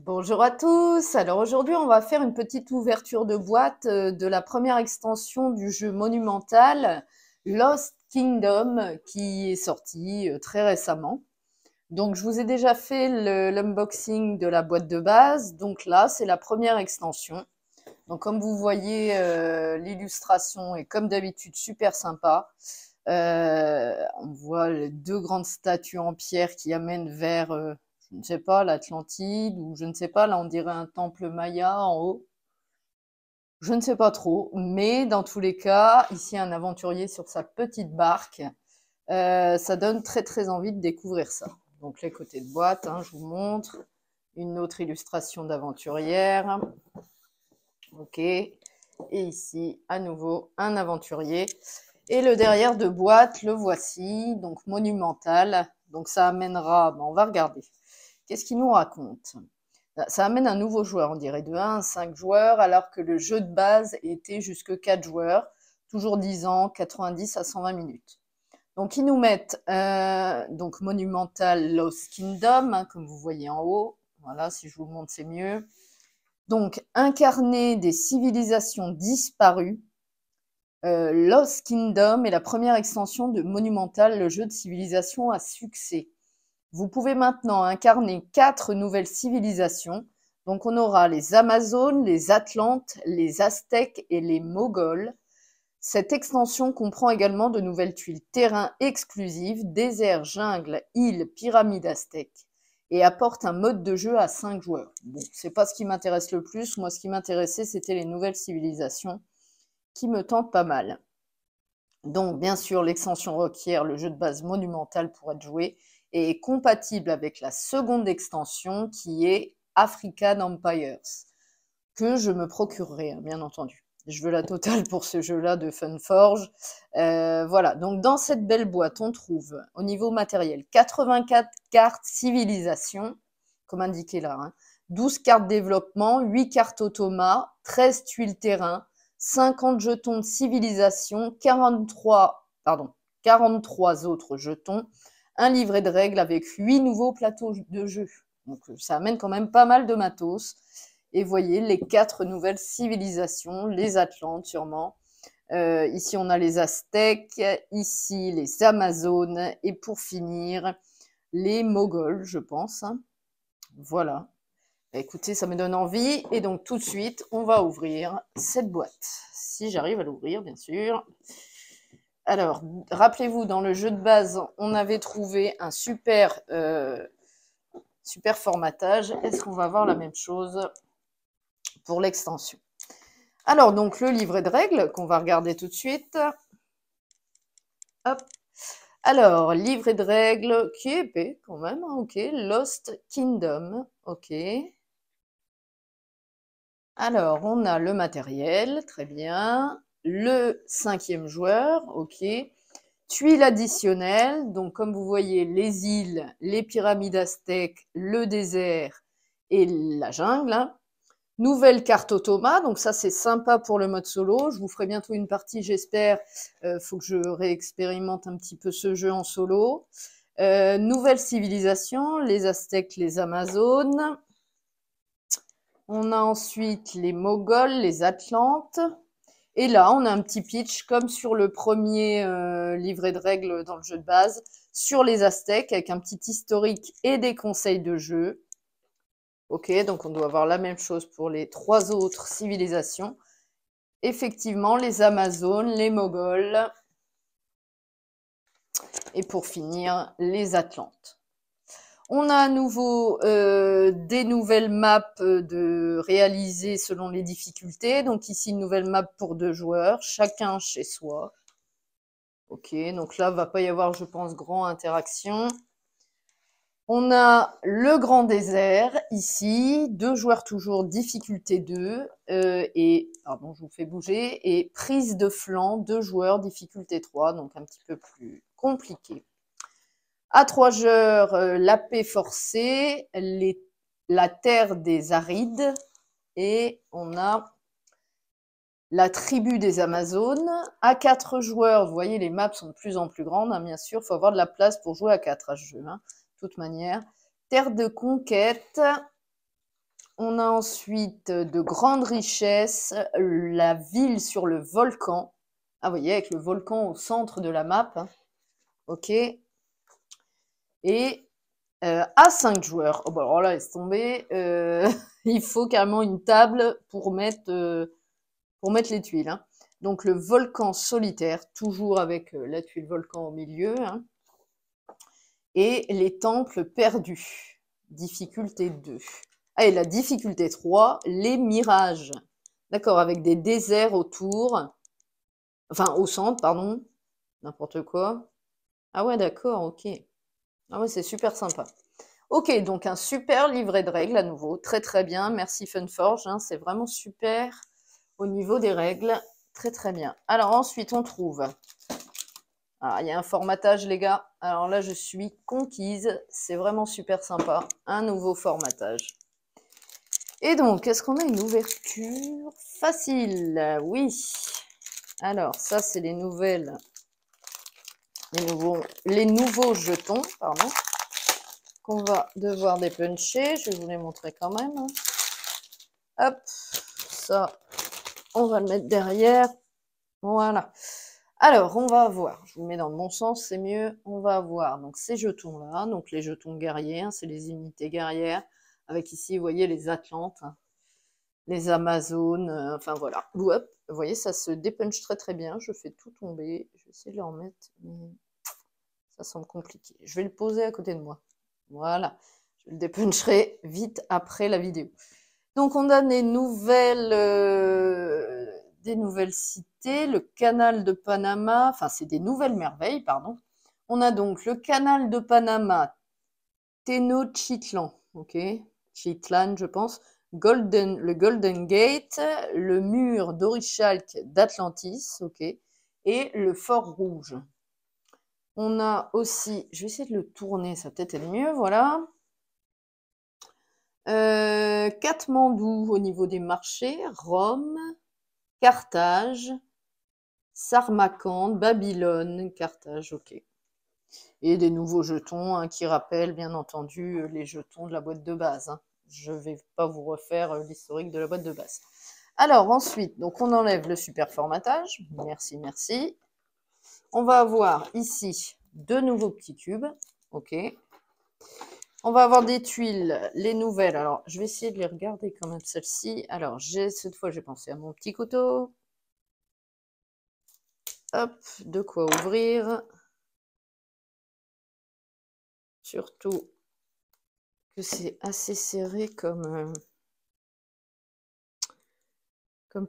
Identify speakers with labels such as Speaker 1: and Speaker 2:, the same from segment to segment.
Speaker 1: Bonjour à tous. Alors aujourd'hui, on va faire une petite ouverture de boîte de la première extension du jeu monumental Lost Kingdom qui est sorti très récemment. Donc je vous ai déjà fait l'unboxing de la boîte de base. Donc là, c'est la première extension. Donc comme vous voyez, l'illustration est comme d'habitude super sympa. On voit les deux grandes statues en pierre qui amènent vers, je ne sais pas, l'Atlantide ou je ne sais pas, là on dirait un temple maya en haut. Je ne sais pas trop, mais dans tous les cas, ici un aventurier sur sa petite barque, ça donne très très envie de découvrir ça. Donc les côtés de boîte, hein, je vous montre. Une autre illustration d'aventurière. Ok. Et ici, à nouveau, un aventurier. Et le derrière de boîte, le voici, donc monumental. Donc ça amènera, on va regarder. Qu'est-ce qu'il nous raconte? Ça amène un nouveau joueur, on dirait de 1 à 5 joueurs, alors que le jeu de base était jusque 4 joueurs, toujours 10 ans, 90 à 120 minutes. Donc ils nous mettent donc Monumental Lost Kingdom, hein, comme vous voyez en haut. Voilà, si je vous le montre, c'est mieux. Donc incarner des civilisations disparues. Lost Kingdom est la première extension de Monumental, le jeu de civilisation à succès. Vous pouvez maintenant incarner 4 nouvelles civilisations. Donc on aura les Amazones, les Atlantes, les Aztèques et les Moghols. Cette extension comprend également de nouvelles tuiles terrain exclusives, déserts, jungles, îles, pyramides aztèques, et apporte un mode de jeu à 5 joueurs. Bon, c'est pas ce qui m'intéresse le plus. Moi, ce qui m'intéressait, c'était les nouvelles civilisations qui me tentent pas mal. Donc, bien sûr, l'extension requiert le jeu de base monumental pour être joué et est compatible avec la seconde extension qui est African Empires, que je me procurerai, bien entendu. Je veux la totale pour ce jeu-là de Funforge. Voilà, donc dans cette belle boîte, on trouve au niveau matériel 84 cartes civilisation, comme indiqué là, hein, 12 cartes développement, 8 cartes automa, 13 tuiles terrain, 50 jetons de civilisation, 43 autres jetons, un livret de règles avec 8 nouveaux plateaux de jeu. Donc ça amène quand même pas mal de matos. Et voyez les 4 nouvelles civilisations, les Atlantes sûrement. Ici on a les Aztèques, ici les Amazones et pour finir les Moghols, je pense. Voilà. Écoutez, ça me donne envie. Et donc tout de suite, on va ouvrir cette boîte. Si j'arrive à l'ouvrir, bien sûr. Alors, rappelez-vous, dans le jeu de base, on avait trouvé un super formatage. Est-ce qu'on va avoir la même chose pour l'extension? Alors, donc, le livret de règles qu'on va regarder tout de suite. Hop. Alors, livret de règles qui est épais quand même. Ok. Lost Kingdom. Ok. Alors, on a le matériel, très bien. Le 5e joueur, ok. Tuiles additionnelles, donc comme vous voyez, les îles, les pyramides aztèques, le désert et la jungle. Hein. Nouvelle carte automa, donc ça c'est sympa pour le mode solo. Je vous ferai bientôt une partie, j'espère. Faut que je réexpérimente un petit peu ce jeu en solo. Nouvelle civilisation, les Aztèques, les Amazones. On a ensuite les Moghols, les Atlantes. Et là, on a un petit pitch, comme sur le premier livret de règles dans le jeu de base, sur les Aztèques, avec un petit historique et des conseils de jeu. Ok, donc on doit avoir la même chose pour les 3 autres civilisations. Effectivement, les Amazones, les Moghols. Et pour finir, les Atlantes. On a à nouveau des nouvelles maps de réaliser selon les difficultés. Donc ici, une nouvelle map pour 2 joueurs, chacun chez soi. Ok, donc là, il ne va pas y avoir, je pense, grand interaction. On a le grand désert ici, 2 joueurs toujours, difficulté 2, et, pardon, je vous fais bouger, et prise de flanc, 2 joueurs, difficulté 3, donc un petit peu plus compliqué. À 3 joueurs, la paix forcée, la terre des arides, et on a la tribu des Amazones. À 4 joueurs, vous voyez, les maps sont de plus en plus grandes, hein, bien sûr, il faut avoir de la place pour jouer à 4 à ce jeu, hein, de toute manière. Terre de conquête, On a ensuite de grandes richesses, la ville sur le volcan. Ah, vous voyez, avec le volcan au centre de la map. Hein. OK. Et à 5 joueurs. Oh, bah alors là, laisse tomber. Il faut carrément une table pour mettre les tuiles. Hein. Donc, le volcan solitaire, toujours avec la tuile volcan au milieu. Hein. Et les temples perdus. Difficulté 2. Ah, et la difficulté 3, les mirages. D'accord, avec des déserts autour. Enfin, au centre, pardon. N'importe quoi. Ah ouais, d'accord, ok. Ah ouais, c'est super sympa. Ok, donc un super livret de règles à nouveau. Très très bien. Merci Funforge. Hein, c'est vraiment super au niveau des règles. Très très bien. Alors ensuite, on trouve... Ah, il y a un formatage, les gars. Alors là, je suis conquise. C'est vraiment super sympa. Un nouveau formatage. Et donc, est-ce qu'on a une ouverture facile? Oui. Alors, ça, c'est les nouvelles... les nouveaux jetons, pardon, qu'on va devoir dépuncher. Je vais vous les montrer quand même. Hop, ça, on va le mettre derrière. Voilà. Alors, on va avoir, je vous mets dans le bon sens, c'est mieux. On va avoir donc ces jetons-là, donc les jetons guerriers, hein, c'est les unités guerrières, avec ici, vous voyez, les Atlantes, hein, les Amazones, enfin voilà. Hop, vous voyez, ça se dépunche très très bien. Je fais tout tomber. Je vais essayer de le remettre, mais ça semble compliqué. Je vais le poser à côté de moi. Voilà. Je le dépuncherai vite après la vidéo. Donc, on a des nouvelles cités, le canal de Panama, enfin, c'est des nouvelles merveilles, pardon. On a donc le canal de Panama, Tenochtitlan, ok, Chitlan, je pense, le Golden Gate, le mur d'Orichalque d'Atlantis, ok, et le Fort Rouge. On a aussi, je vais essayer de le tourner, ça va peut-être être mieux, voilà. Katmandou au niveau des marchés, Rome, Carthage, Samarcande, Babylone, Carthage, ok. Et des nouveaux jetons hein, qui rappellent bien entendu les jetons de la boîte de base. Hein. Je ne vais pas vous refaire l'historique de la boîte de base. Alors ensuite, donc on enlève le super formatage. Merci, merci. On va avoir ici deux nouveaux petits cubes. Ok. On va avoir des tuiles, les nouvelles. Alors, je vais essayer de les regarder quand même, celles-ci. Alors, cette fois, j'ai pensé à mon petit couteau. Hop, de quoi ouvrir. Surtout que c'est assez serré comme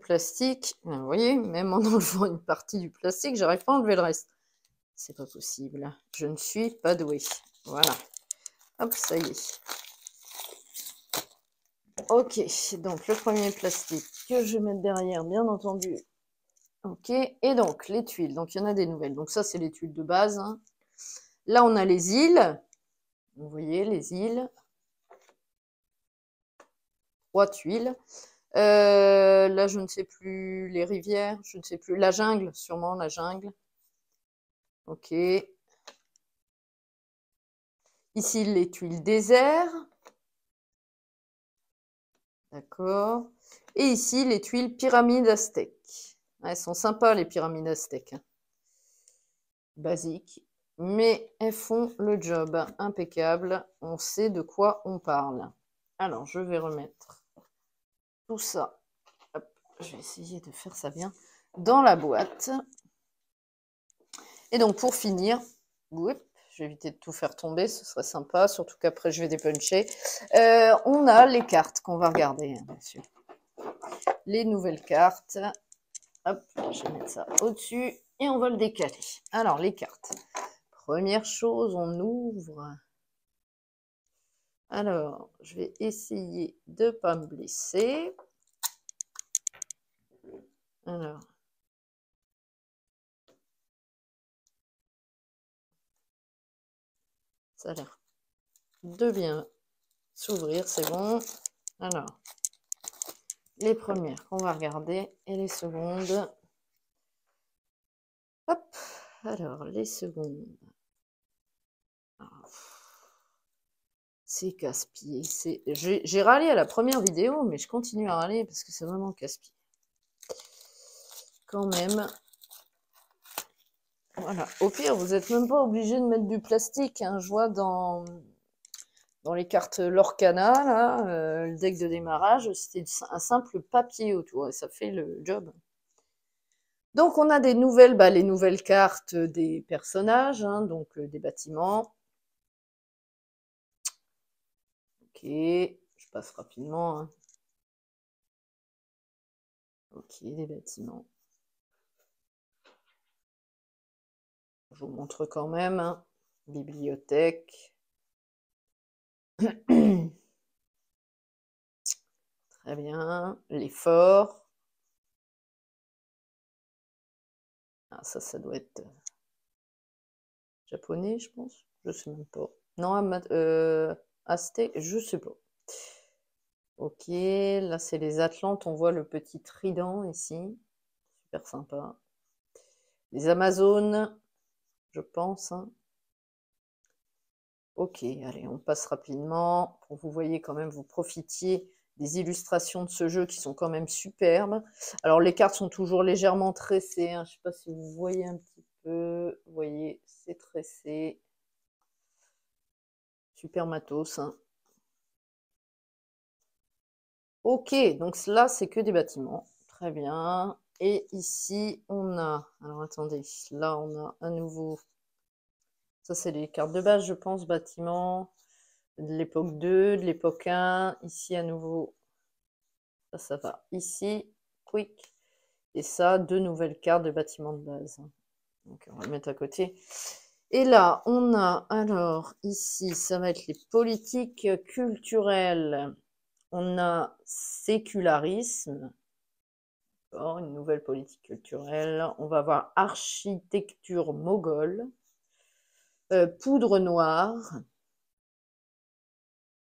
Speaker 1: plastique. Vous voyez, même en enlevant une partie du plastique, j'arrive pas à enlever le reste. C'est pas possible. Je ne suis pas douée. Voilà. Hop, ça y est. Ok, donc le premier plastique que je vais mettre derrière, bien entendu. Ok, et donc les tuiles. Donc il y en a des nouvelles. Donc ça, c'est les tuiles de base. Hein. Là, on a les îles. Vous voyez, les îles. 3 tuiles. Là, je ne sais plus, les rivières, je ne sais plus. La jungle, sûrement, la jungle. Ok. Ici, les tuiles désert. D'accord. Et ici, les tuiles pyramides aztèques. Elles sont sympas, les pyramides aztèques. Hein. Basiques. Mais elles font le job. Impeccable. On sait de quoi on parle. Alors, je vais remettre tout ça. Hop, je vais essayer de faire ça bien. Dans la boîte. Et donc, pour finir, je vais éviter de tout faire tomber, ce serait sympa, surtout qu'après, je vais dépuncher. On a les cartes qu'on va regarder, hein, bien sûr. Les nouvelles cartes. Hop, je vais mettre ça au-dessus et on va le décaler. Alors, les cartes. Première chose, on ouvre. Alors, je vais essayer de ne pas me blesser. Alors. Ça a l'air de bien s'ouvrir, c'est bon. Alors, les premières qu'on va regarder et les secondes. Hop, alors les secondes. C'est casse-pied. J'ai râlé à la première vidéo, mais je continue à râler parce que c'est vraiment casse-pied. Quand même. Voilà. Au pire, vous n'êtes même pas obligé de mettre du plastique. Hein. Je vois dans les cartes Lorcana, là, le deck de démarrage, c'était un simple papier autour et ça fait le job. Donc on a des nouvelles, les nouvelles cartes des personnages, hein, donc des bâtiments. Ok, je passe rapidement. Hein. Ok, des bâtiments. Je vous montre quand même. Hein. Bibliothèque. Très bien. Les forts. Ah, ça doit être japonais, je pense. Je sais même pas. Non, aztèque, je sais pas. Ok, là c'est les Atlantes, on voit le petit trident ici. Super sympa. Les Amazones, je pense. Hein. Ok, allez, on passe rapidement pour que vous voyez quand même, vous profitiez des illustrations de ce jeu qui sont quand même superbes. Alors les cartes sont toujours légèrement tressées, hein. Je ne sais pas si vous voyez un petit peu. Vous voyez, c'est tressé. Super matos. Hein. Ok, donc là c'est que des bâtiments. Très bien. Et ici on a, alors attendez, là on a un nouveau. Ça, c'est les cartes de base, je pense, bâtiment, de l'époque 2, de l'époque 1. Ici, à nouveau, ça va. Ici, quick. Et ça, 2 nouvelles cartes de bâtiment de base. Donc, on va le mettre à côté. Et là, on a, alors, ici, ça va être les politiques culturelles. On a sécularisme. Une nouvelle politique culturelle. On va avoir architecture moghole. Poudre noire.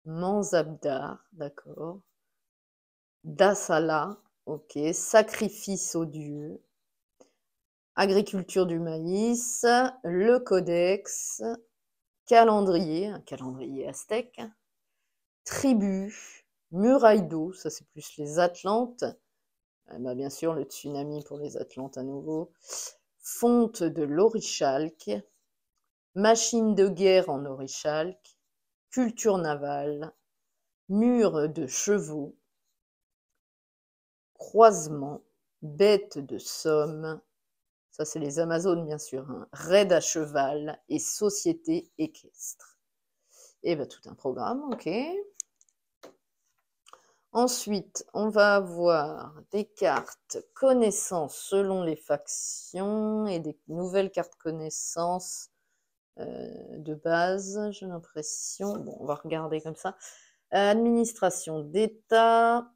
Speaker 1: Manzabdar, d'accord. Dasala, ok. Sacrifice aux dieux. Agriculture du maïs. Le codex. Calendrier, un calendrier aztèque. Tribu. Muraille d'eau, ça c'est plus les Atlantes. Bien sûr, le tsunami pour les Atlantes à nouveau. Fonte de l'orichalque. Machine de guerre en orichalque. Culture navale. Mur de chevaux. Croisement, bête de somme, ça c'est les Amazones bien sûr, hein. Raid à cheval et société équestre. Et bien tout un programme, ok. Ensuite, on va avoir des cartes connaissances selon les factions et des nouvelles cartes connaissances de base, j'ai l'impression. Bon, on va regarder comme ça. Administration d'État,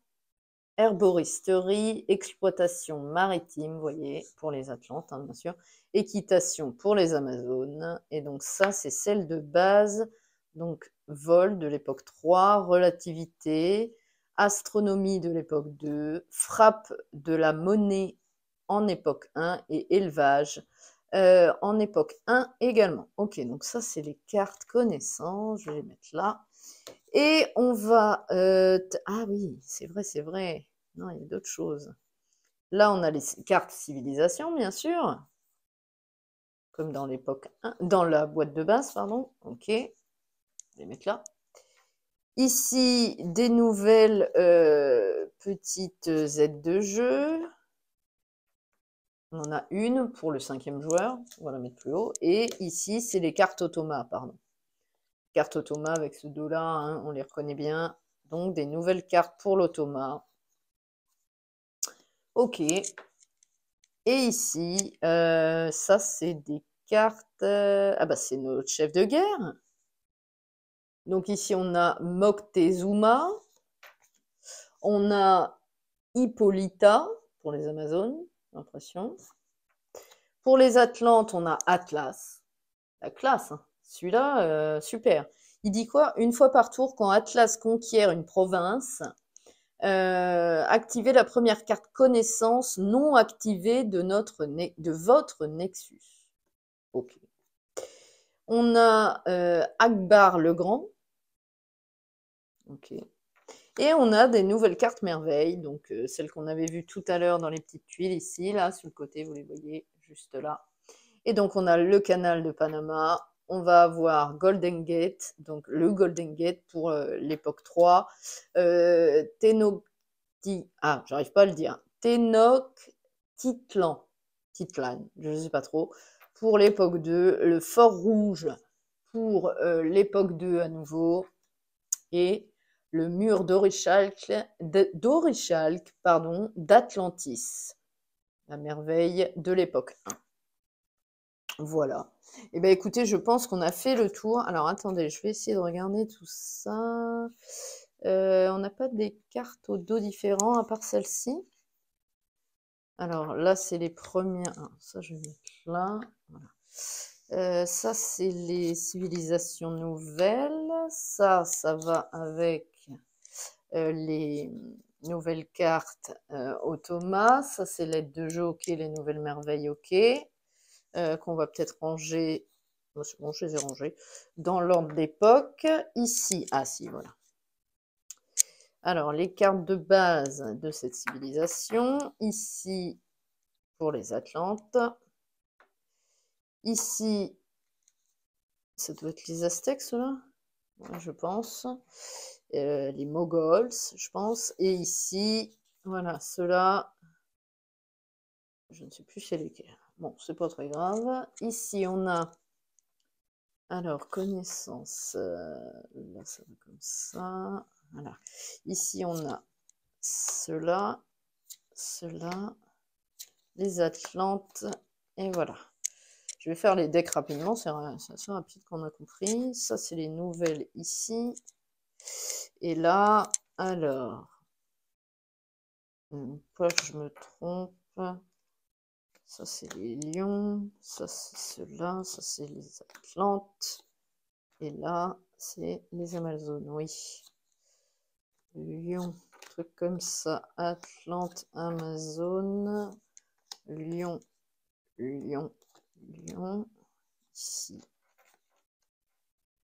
Speaker 1: herboristerie, exploitation maritime, vous voyez, pour les Atlantes, hein, bien sûr, équitation pour les Amazones, et donc ça, c'est celle de base, donc vol de l'époque 3, relativité, astronomie de l'époque 2, frappe de la monnaie en époque 1 et élevage en époque 1 également. Ok, donc ça, c'est les cartes connaissances, je vais les mettre là. Et on va... ah oui, c'est vrai, c'est vrai. Non, il y a d'autres choses. Là, on a les cartes civilisation, bien sûr. Comme dans l'époque 1, dans la boîte de base, pardon. Ok. Je vais les mettre là. Ici, des nouvelles petites aides de jeu. On en a une pour le 5e joueur. On va la mettre plus haut. Et ici, c'est les cartes automa, pardon. Cartes automa avec ce dos-là, hein, on les reconnaît bien. Donc, des nouvelles cartes pour l'automa. Ok. Et ici, ça, c'est des cartes... ah bah, c'est notre chef de guerre. Donc ici, on a Moctezuma. On a Hippolyta, pour les Amazones, j'ai l'impression. Pour les Atlantes, on a Atlas. La classe, hein. Celui-là, super. Il dit quoi? Une fois par tour, quand Atlas conquiert une province, activez la première carte connaissance non activée de votre Nexus. Ok. On a Akbar le Grand. Ok. Et on a des nouvelles cartes merveilles, donc celles qu'on avait vues tout à l'heure dans les petites tuiles ici, là, sur le côté, vous les voyez juste là. Et donc on a le canal de Panama, on va avoir Golden Gate, donc le Golden Gate pour l'époque 3, j'arrive pas à le dire, Tenochtitlan, je ne sais pas trop, pour l'époque 2, le Fort Rouge pour l'époque 2 à nouveau, et le mur d'Orichalque, d'Atlantis, la merveille de l'époque 1. Voilà. Et bien écoutez, je pense qu'on a fait le tour. Alors attendez, je vais essayer de regarder tout ça. On n'a pas des cartes au dos différents à part celle-ci. Alors là, c'est les premières. Ah, ça, je vais mettre là. Voilà. Ça, c'est les civilisations nouvelles. Ça va avec les nouvelles cartes automa. Ça, c'est l'aide de jeu, ok. Les nouvelles merveilles, ok. Qu'on va peut-être ranger. C'est bon, je les ai rangés. Dans l'ordre d'époque. Ici, ah si, voilà. Alors, les cartes de base de cette civilisation. Ici, pour les Atlantes. Ici, ça doit être les Aztèques, ceux-là, ouais, je pense. Les Mongols, je pense. Et ici, voilà, ceux-là, je ne sais plus chez lesquels. Bon, c'est pas très grave. Ici, on a, alors, connaissance, là, ça va comme ça. Voilà. Ici, on a ceux-là, les Atlantes, et voilà. Je vais faire les decks rapidement, c'est assez rapide qu'on a compris. Ça, c'est les nouvelles ici. Et là, alors, pas que je me trompe. Ça, c'est les lions. Ça, c'est ceux-là. Ça, c'est les Atlantes. Et là, c'est les Amazones, oui. Lion, truc comme ça. Atlante, Amazone. Lion, lion, lion. Ici.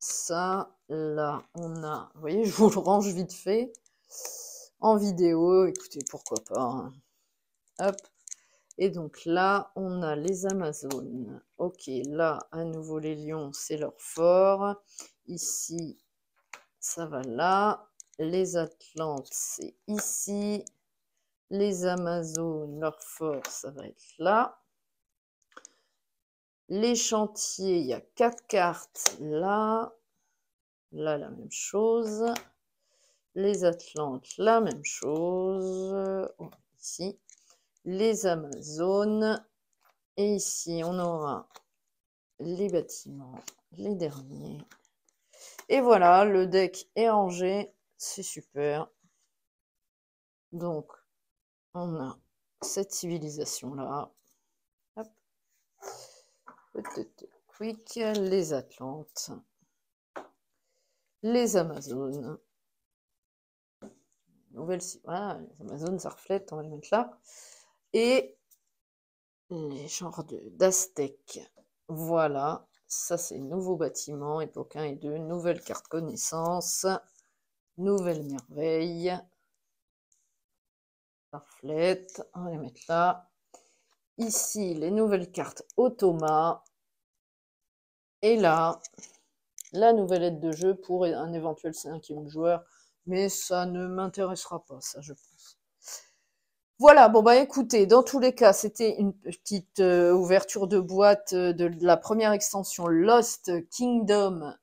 Speaker 1: Ça, là, on a... Vous voyez, je vous le range vite fait. En vidéo, écoutez, pourquoi pas. Hein. Hop. Et donc là, on a les Amazones. Ok, là, à nouveau, les lions, c'est leur fort. Ici, ça va là. Les Atlantes, c'est ici. Les Amazones, leur fort, ça va être là. Les chantiers, il y a 4 cartes là. Là, la même chose. Les Atlantes, la même chose. Oh, ici. Les Amazones. Et ici, on aura les bâtiments, les derniers. Et voilà, le deck est rangé. C'est super. Donc, on a cette civilisation-là. Quick, les Atlantes. Les Amazones. Nouvelle, voilà, les Amazones, ça reflète, on va les mettre là. Et les genres d'Aztèques. Voilà, ça c'est nouveau bâtiment, époque 1 et 2, nouvelle carte connaissance, nouvelle merveille. Reflète, on va les mettre là. Ici, les nouvelles cartes automa. Et là, la nouvelle aide de jeu pour un éventuel 5e joueur. Mais ça ne m'intéressera pas, ça, je pense. Voilà, bon bah écoutez, dans tous les cas, c'était une petite ouverture de boîte de la première extension Lost Kingdom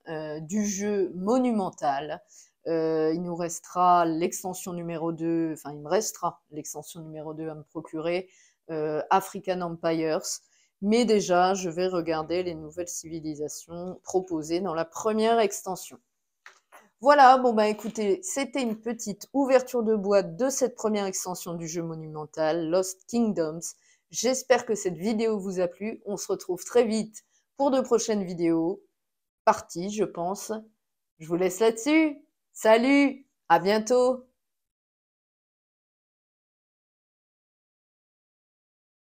Speaker 1: du jeu Monumental. Il nous restera l'extension numéro 2, enfin il me restera l'extension numéro 2 à me procurer, African Empires. Mais déjà, je vais regarder les nouvelles civilisations proposées dans la première extension. Voilà, bon bah écoutez, c'était une petite ouverture de boîte de cette première extension du jeu monumental, Lost Kingdoms. J'espère que cette vidéo vous a plu. On se retrouve très vite pour de prochaines vidéos. Parties, je pense. Je vous laisse là-dessus. Salut, à bientôt.